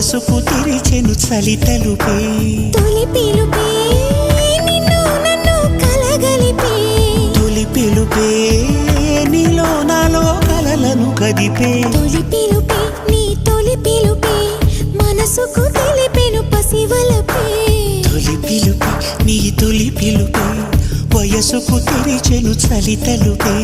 వయసుకు తెరిచెను చలి తలుపే తొలి పిలుపే నిన్ను నన్ను కలగలిపే తొలి పిలుపే నీలో నాలో కలలను కదిపే తొలి పిలుపే నీ తొలి పిలుపే మనసుకు తెలిపెను పసివలపే తొలి పిలుపే నీ తొలి పిలుపే వయసుకు తెరిచెను చలి తలుపే